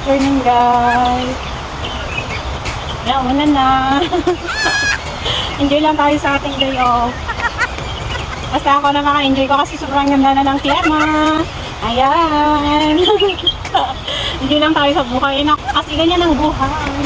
afternoon, guys. Ayan, una na. Enjoy lang tayo sa ating day off. Basta ako na maka-enjoy ko kasi sobrang ganda na ng klima. Ayan. Enjoy lang tayo sa buhay. Kasi ganyan ang buhay.